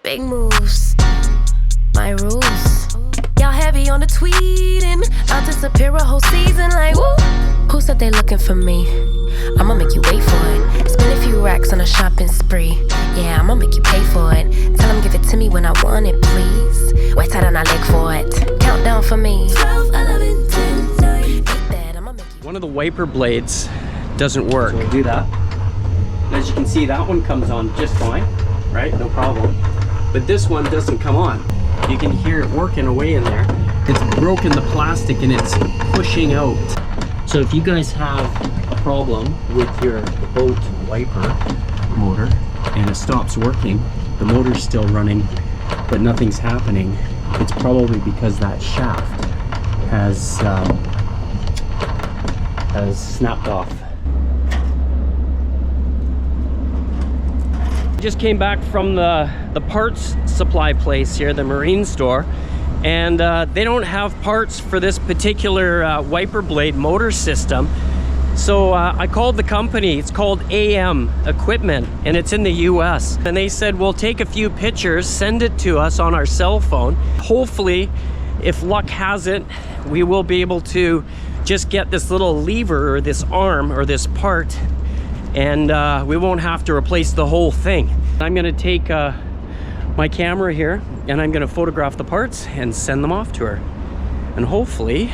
Big moves, my rules. Y'all heavy on the tweeting. I'll disappear a whole season like woo. Who said they looking for me? I'ma make you wait for it. Spend a few racks on a shopping spree. Yeah, I'ma make you pay for it. Tell them give it to me when I want it, please. Wait tight on I leg for it. Countdown for me. 12, 11, 10, 9, 8 that. I'ma make you. One of the wiper blades doesn't work. So we'll do that. As you can see, that one comes on just fine, right? No problem. But this one doesn't come on. You can hear it working away in there. It's broken the plastic and it's pushing out. So if you guys have a problem with your boat wiper motor and it stops working, the motor's still running, but nothing's happening, it's probably because that shaft has snapped off. Just came back from the parts supply place here, the marine store, and they don't have parts for this particular Wiperblade motor system. So I called the company. It's called AM Equipment, and it's in the US. And they said, we'll take a few pictures, send it to us on our cell phone. Hopefully, if luck has it, we will be able to just get this little lever or this arm or this part, and we won't have to replace the whole thing. I'm gonna take my camera here and I'm gonna photograph the parts and send them off to her. And hopefully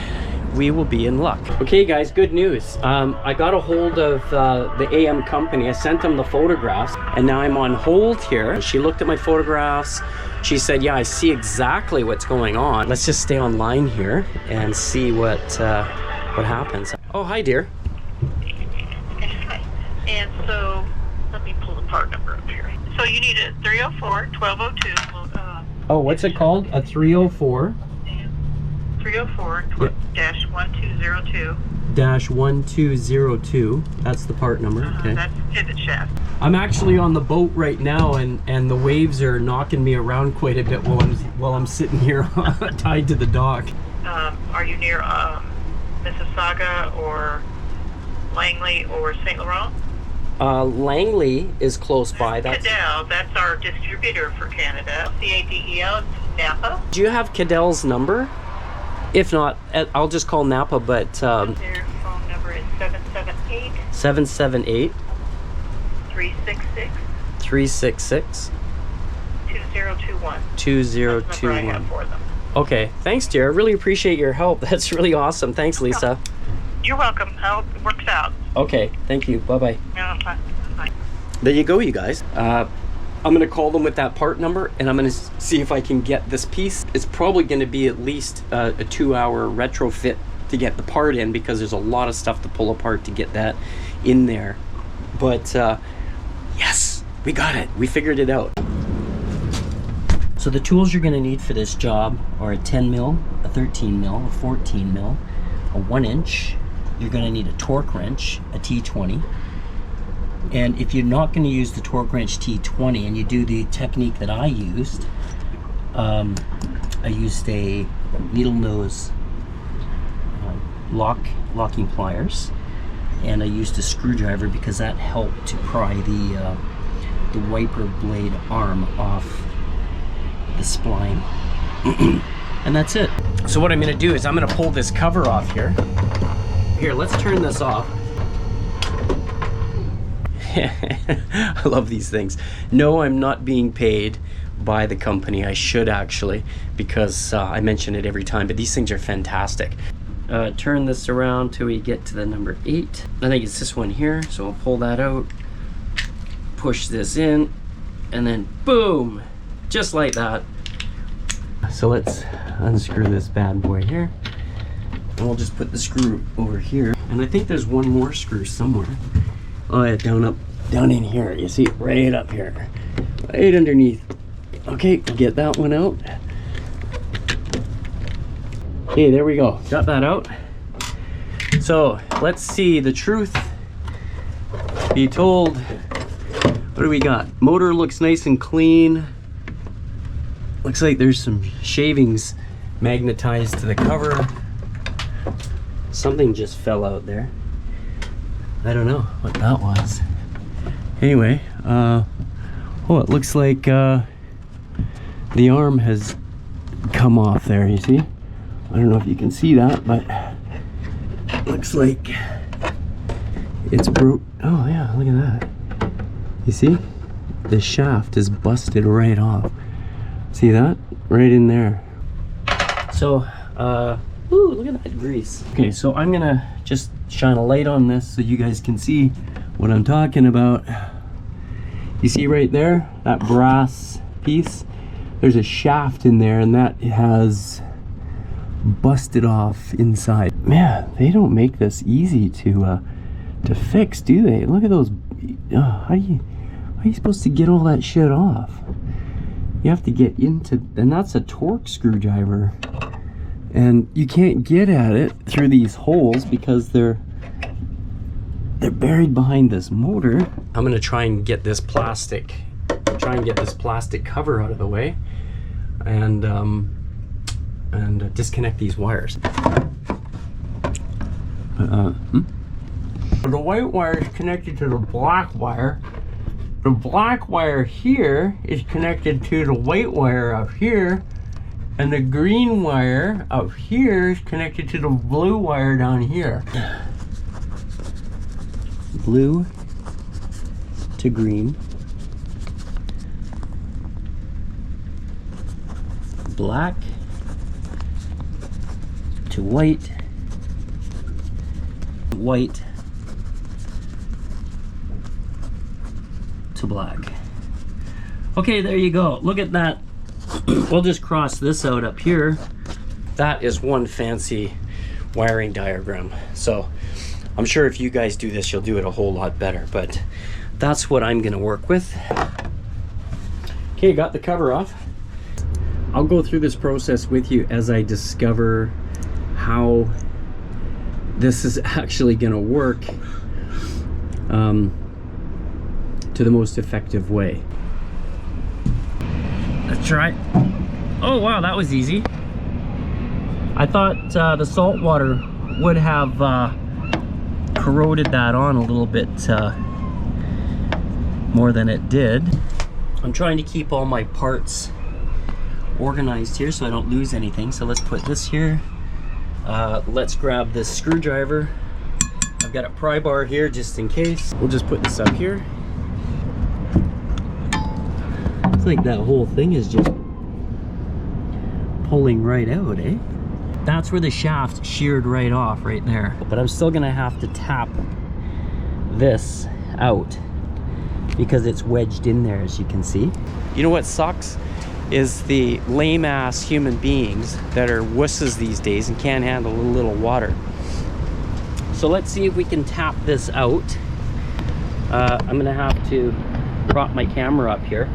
we will be in luck. Okay guys, good news. I got a hold of the AM company. I sent them the photographs and now I'm on hold here. She looked at my photographs. She said, yeah, I see exactly what's going on. Let's just stay online here and see what happens. Oh, hi dear. And so, let me pull the part number up here. So you need a 304-1202. Oh, what's it called? A 304? 304-1202. -1202. That's the part number. Okay. That's pivot shaft. I'm actually on the boat right now, and the waves are knocking me around quite a bit while I'm sitting here tied to the dock. Are you near Mississauga or Langley or St. Laurent? Langley is close by. That's Cadell, that's our distributor for Canada. CADEL, Napa. Do you have Cadell's number? If not, I'll just call Napa, but Their phone number is 778 778 366 366 2021. 2021. That's the number I have for them. Okay, thanks dear. I really appreciate your help. That's really awesome. Thanks, Lisa. You're welcome. I hope it works out. Okay, thank you. Bye-bye. Yeah, bye. Bye. There you go, you guys. I'm gonna call them with that part number and I'm gonna see if I can get this piece. It's probably gonna be at least a 2-hour retrofit to get the part in because there's a lot of stuff to pull apart to get that in there. But yes, we got it. We figured it out. So the tools you're gonna need for this job are a 10 mil, a 13 mil, a 14 mil, a 1 inch. You're gonna need a torque wrench, a T20. And if you're not gonna use the torque wrench T20 and you do the technique that I used a needle nose locking pliers, and I used a screwdriver because that helped to pry the wiper blade arm off the spline. And that's it. So what I'm gonna do is I'm gonna pull this cover off here. Here, let's turn this off. I love these things. No, I'm not being paid by the company. I should actually, because I mention it every time, but these things are fantastic. Turn this around till we get to the number 8. I think it's this one here, so I'll pull that out, push this in, and then boom, just like that. So let's unscrew this bad boy here. And we'll just put the screw over here. And I think there's one more screw somewhere. Oh yeah, down in here. You see it right up here. Right underneath. Okay, get that one out. Okay, there we go. Got that out. So let's see the truth be told. What do we got? Motor looks nice and clean. Looks like there's some shavings magnetized to the cover. Something just fell out there. I don't know what that was. Anyway, oh, it looks like the arm has come off there, you see? I don't know if you can see that, but it looks like it's broke. Oh yeah, look at that. You see? The shaft is busted right off. See that? Right in there. So, ooh, look at that grease. Okay, so I'm gonna just shine a light on this so you guys can see what I'm talking about. You see right there, that brass piece? There's a shaft in there, and that has busted off inside. Man, they don't make this easy to fix, do they? Look at those. How are you supposed to get all that shit off? You have to get into, and that's a torque screwdriver, and you can't get at it through these holes because they're buried behind this motor. I'm gonna try and get this plastic cover out of the way, and disconnect these wires. The white wire is connected to the black wire. The black wire here is connected to the white wire up here, and the green wire up here is connected to the blue wire down here. Blue to green, black to white, white to black. Okay, there you go. Look at that. We'll just cross this out up here. That is one fancy wiring diagram. So I'm sure if you guys do this, you'll do it a whole lot better, but that's what I'm gonna work with. Okay, got the cover off. I'll go through this process with you as I discover how this is actually gonna work to the most effective way. Let's try. Oh wow, that was easy. I thought the salt water would have corroded that on a little bit more than it did. I'm trying to keep all my parts organized here so I don't lose anything. So let's put this here. Let's grab this screwdriver. I've got a pry bar here just in case. We'll just put this up here. Looks like that whole thing is just pulling right out, eh? That's where the shaft sheared right off right there. But I'm still gonna have to tap this out because it's wedged in there, as you can see. You know what sucks? Is the lame ass human beings that are wusses these days and can't handle a little water. So let's see if we can tap this out. I'm gonna have to prop my camera up here,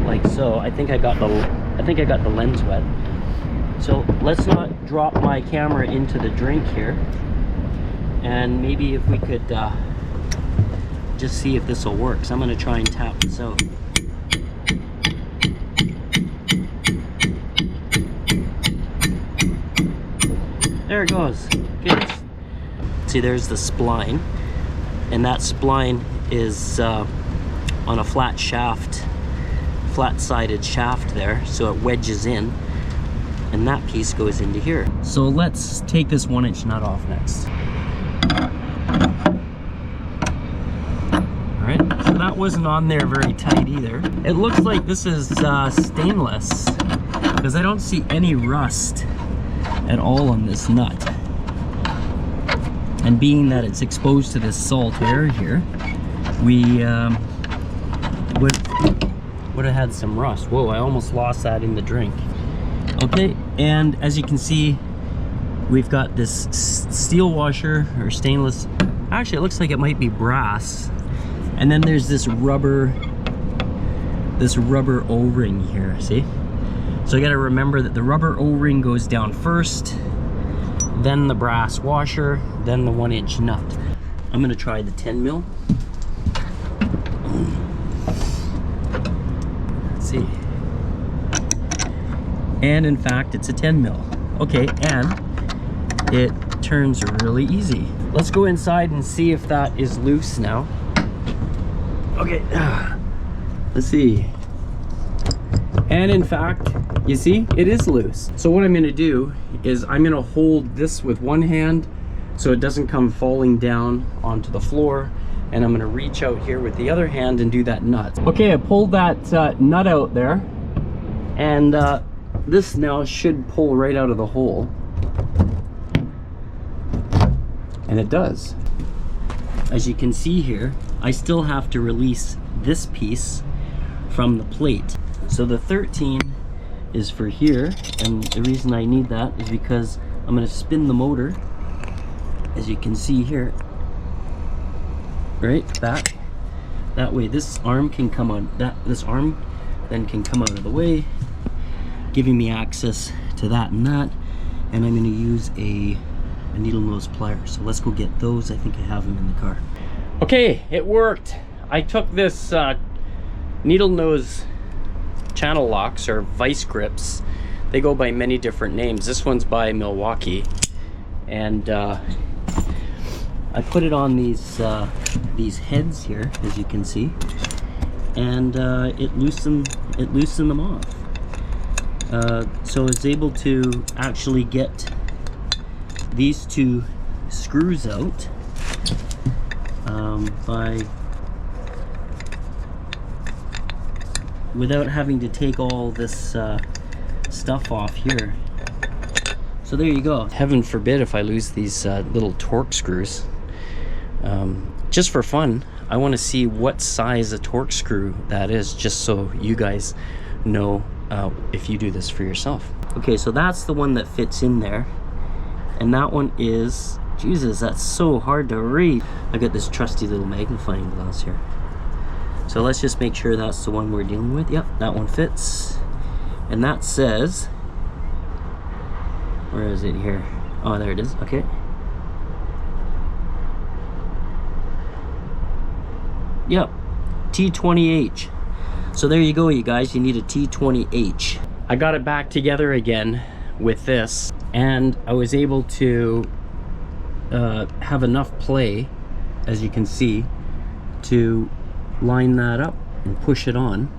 like so. I think I got the lens wet. So let's not drop my camera into the drink here, and maybe if we could just see if this will work. So I'm gonna try and tap this out. There it goes. Okay. See, there's the spline, and that spline is on a flat shaft, flat-sided shaft there, so it wedges in, and that piece goes into here. So let's take this 1-inch nut off next. All right, so that wasn't on there very tight either. It looks like this is stainless because I don't see any rust at all on this nut. And being that it's exposed to this salt air here, we would have had some rust. Whoa, I almost lost that in the drink. Okay, and as you can see, we've got this steel washer or stainless. Actually, it looks like it might be brass. And then there's this rubber O-ring here, see? So you gotta remember that the rubber O-ring goes down first, then the brass washer, then the 1-inch nut. I'm gonna try the 10 mil. Let's see. And in fact, it's a 10 mil. Okay, and it turns really easy. Let's go inside and see if that is loose now. Okay, let's see. And in fact, you see, it is loose. So what I'm gonna do is I'm gonna hold this with one hand so it doesn't come falling down onto the floor. And I'm gonna reach out here with the other hand and do that nut. Okay, I pulled that nut out there. And this now should pull right out of the hole. And it does. As you can see here, I still have to release this piece from the plate. So the 13 is for here, and the reason I need that is because I'm going to spin the motor, as you can see here, right back. That way this arm can come on, this arm then can come out of the way, giving me access to that and that. And I'm going to use a needle nose plier. So let's go get those. I think I have them in the car. Okay, it worked. I took this needle nose channel locks, or vice grips. They go by many different names. This one's by Milwaukee, and I put it on these heads here, as you can see, and it loosened them off. So I was able to actually get these two screws out without having to take all this stuff off here. So there you go. Heaven forbid if I lose these little torque screws. Just for fun, I want to see what size a torque screw that is, just so you guys know if you do this for yourself. Okay, so that's the one that fits in there. And that one is, Jesus, that's so hard to read. I got this trusty little magnifying glass here. So let's just make sure that's the one we're dealing with. Yep, that one fits. And that says, where is it here? Oh, there it is, okay. Yep, T20H. So there you go, you guys, you need a T20H. I got it back together again with this, and I was able to have enough play, as you can see, to line that up and push it on.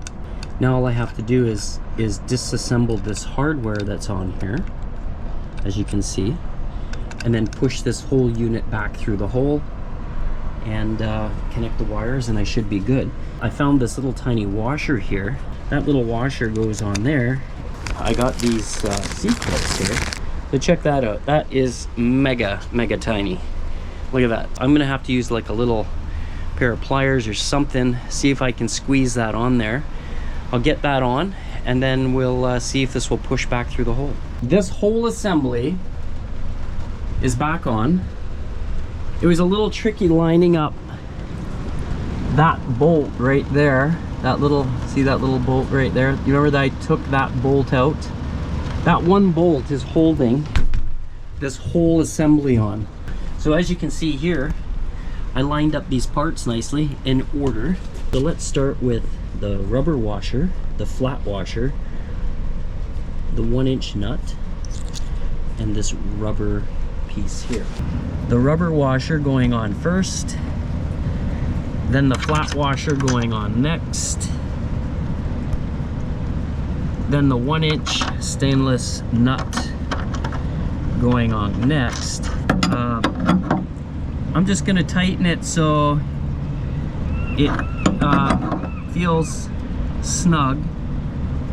Now all I have to do is disassemble this hardware that's on here, as you can see, and then push this whole unit back through the hole and connect the wires, and I should be good. I found this little tiny washer here. That little washer goes on there. I got these C-clips here. So check that out. That is mega tiny. Look at that. I'm gonna have to use like a little pair of pliers or something, see if I can squeeze that on there. I'll get that on, and then we'll see if this will push back through the hole. This whole assembly is back on. It was a little tricky lining up that bolt right there. That little, see that little bolt right there? You remember that I took that bolt out? That one bolt is holding this whole assembly on. So as you can see here, I lined up these parts nicely in order. So let's start with the rubber washer, the flat washer, the 1-inch nut, and this rubber piece here. The rubber washer going on first, then the flat washer going on next, then the 1-inch stainless nut going on next. I'm just gonna tighten it so it feels snug,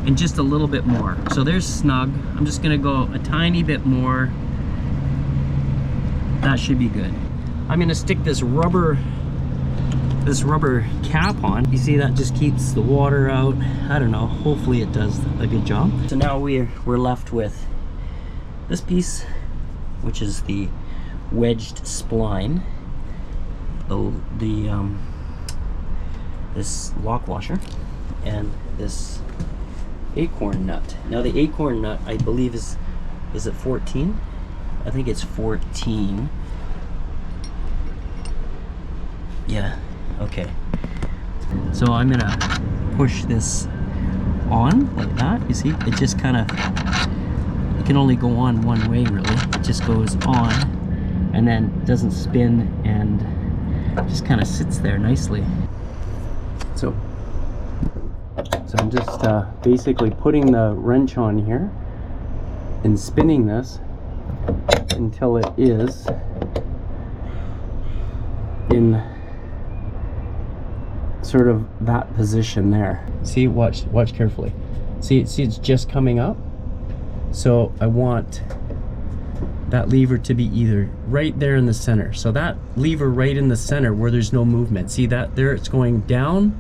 and just a little bit more. So there's snug. I'm just gonna go a tiny bit more. That should be good. I'm gonna stick this rubber cap on. You see, that just keeps the water out. I don't know, hopefully it does a good job. So now we're left with this piece, which is the wedged spline, this lock washer, and this acorn nut. Now the acorn nut, I believe is it 14? I think it's 14. Yeah, okay. So I'm gonna push this on like that. You see, it just kind of, it can only go on one way really. It just goes on and then doesn't spin and just kind of sits there nicely. So So I'm just basically putting the wrench on here and spinning this until it is in sort of that position there. See, watch carefully. See it's just coming up. So I want that lever to be either right there in the center. So that lever right in the center where there's no movement. See that there, it's going down,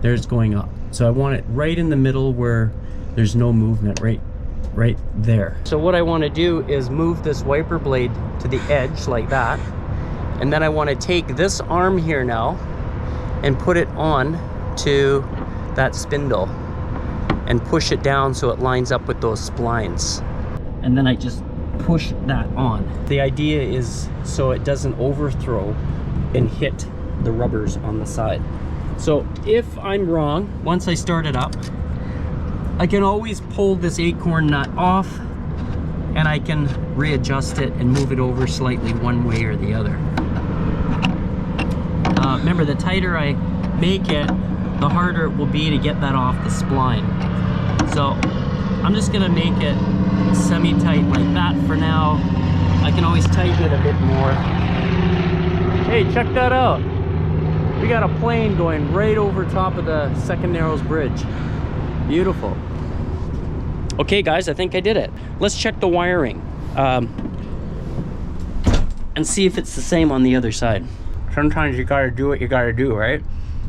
there it's going up. So I want it right in the middle where there's no movement, right there. So what I want to do is move this wiper blade to the edge like that. And then I want to take this arm here now and put it on to that spindle and push it down so it lines up with those splines. And then I just push that on. The idea is so it doesn't overthrow and hit the rubbers on the side. So if I'm wrong, once I start it up, I can always pull this acorn nut off and I can readjust it and move it over slightly one way or the other. Remember, the tighter I make it, the harder it will be to get that off the spline. So I'm just gonna make it semi-tight like that for now. I can always tighten it a bit more. Hey, check that out. We got a plane going right over top of the Second Narrows Bridge. Beautiful. Okay guys, I think I did it. Let's check the wiring and see if it's the same on the other side. Sometimes you gotta do what you gotta do, right?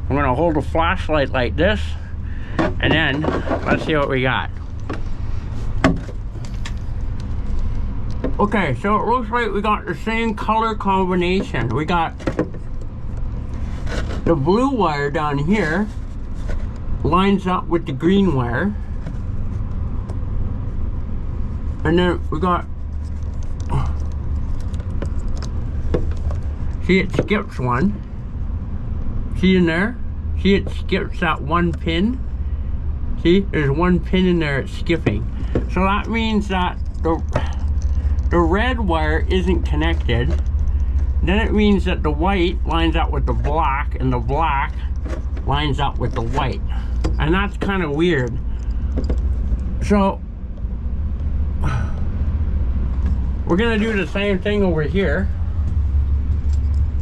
I'm gonna hold a flashlight like this, and then let's see what we got. Okay, so it looks like we got the same color combination. We got the blue wire down here lines up with the green wire, and then we got, see, it skips one. See in there? See, it skips that one pin. See, there's one pin in there it's skipping. So that means that the red wire isn't connected. Then it means that the white lines up with the black and the black lines up with the white. And that's kind of weird. So we're gonna do the same thing over here.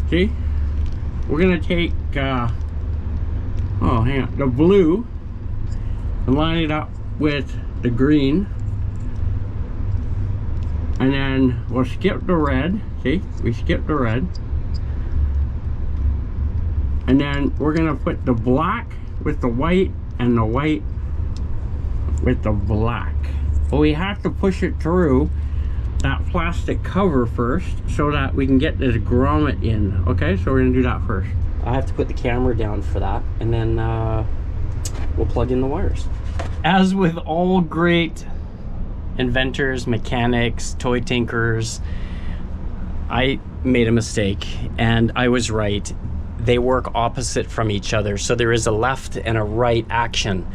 See? We're gonna take oh, hang on, the blue and line it up with the green. And then we'll skip the red. See, we skip the red. And then we're gonna put the black with the white and the white with the black. But we have to push it through that plastic cover first so that we can get this grommet in. Okay, so we're gonna do that first. I have to put the camera down for that, and then we'll plug in the wires. As with all great inventors, mechanics, toy tinkerers, I made a mistake and I was right. They work opposite from each other, so there is a left and a right action.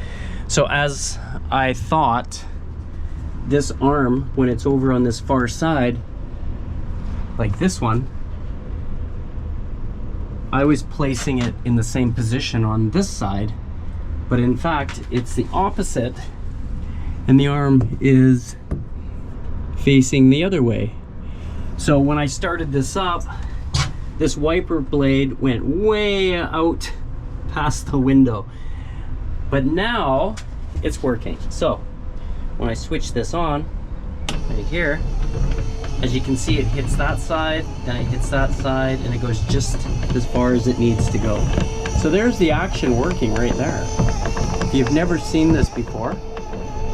So as I thought, this arm, when it's over on this far side, like this one, I was placing it in the same position on this side, but in fact it's the opposite, and the arm is facing the other way. So when I started this up, this wiper blade went way out past the window, but now it's working. So when I switch this on right here, as you can see, it hits that side, then it hits that side, and it goes just as far as it needs to go. So there's the action working right there. If you've never seen this before,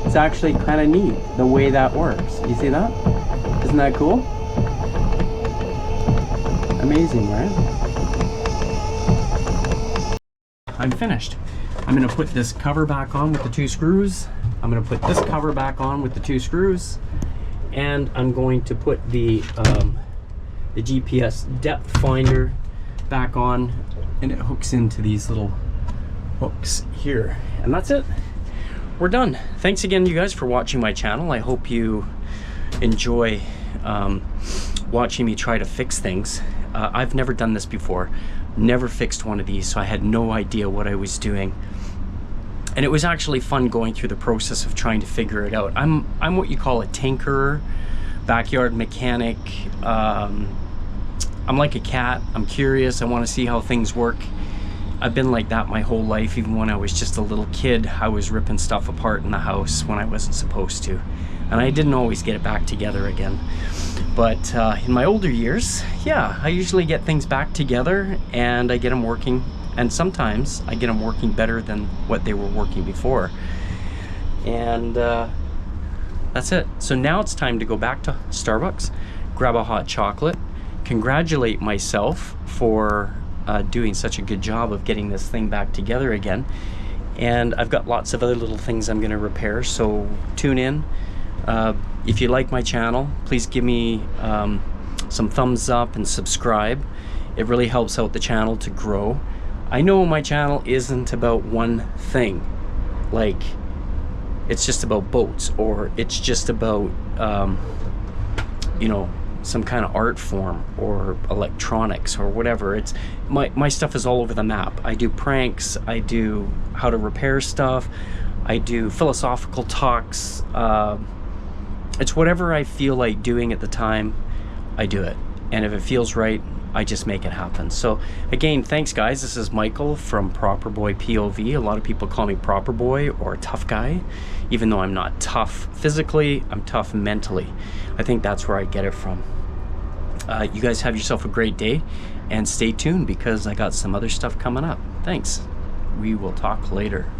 it's actually kind of neat the way that works. You see that? Isn't that cool? Amazing, right? I'm finished. I'm gonna put this cover back on with the 2 screws. I'm gonna put this cover back on with the 2 screws. And I'm going to put the GPS depth finder back on, and it hooks into these little hooks here. And that's it. We're done. Thanks again, you guys, for watching my channel. I hope you enjoy watching me try to fix things. I've never done this before, never fixed one of these, so I had no idea what I was doing. And it was actually fun going through the process of trying to figure it out. I'm what you call a tinkerer, backyard mechanic. I'm like a cat. I'm curious. I want to see how things work. I've been like that my whole life. Even when I was just a little kid, I was ripping stuff apart in the house when I wasn't supposed to. And I didn't always get it back together again. But in my older years, yeah, I usually get things back together and I get them working. And sometimes I get them working better than what they were working before. And that's it. So now it's time to go back to Starbucks, grab a hot chocolate, congratulate myself for doing such a good job of getting this thing back together again. And I've got lots of other little things I'm going to repair, so tune in. If you like my channel, please give me some thumbs up and subscribe. It really helps out the channel to grow. I know my channel isn't about one thing, like it's just about boats, or it's just about you know, some kind of art form or electronics or whatever. It's my stuff is all over the map. I do pranks, I do how to repair stuff, I do philosophical talks. It's whatever I feel like doing at the time, I do it. And if it feels right, I just make it happen. So again, thanks guys. This is Michael from ProperBoy POV. A lot of people call me ProperBoy or Tuffguy, even though I'm not tough physically, I'm tough mentally. I think that's where I get it from. You guys have yourself a great day and stay tuned because I got some other stuff coming up. Thanks. We will talk later.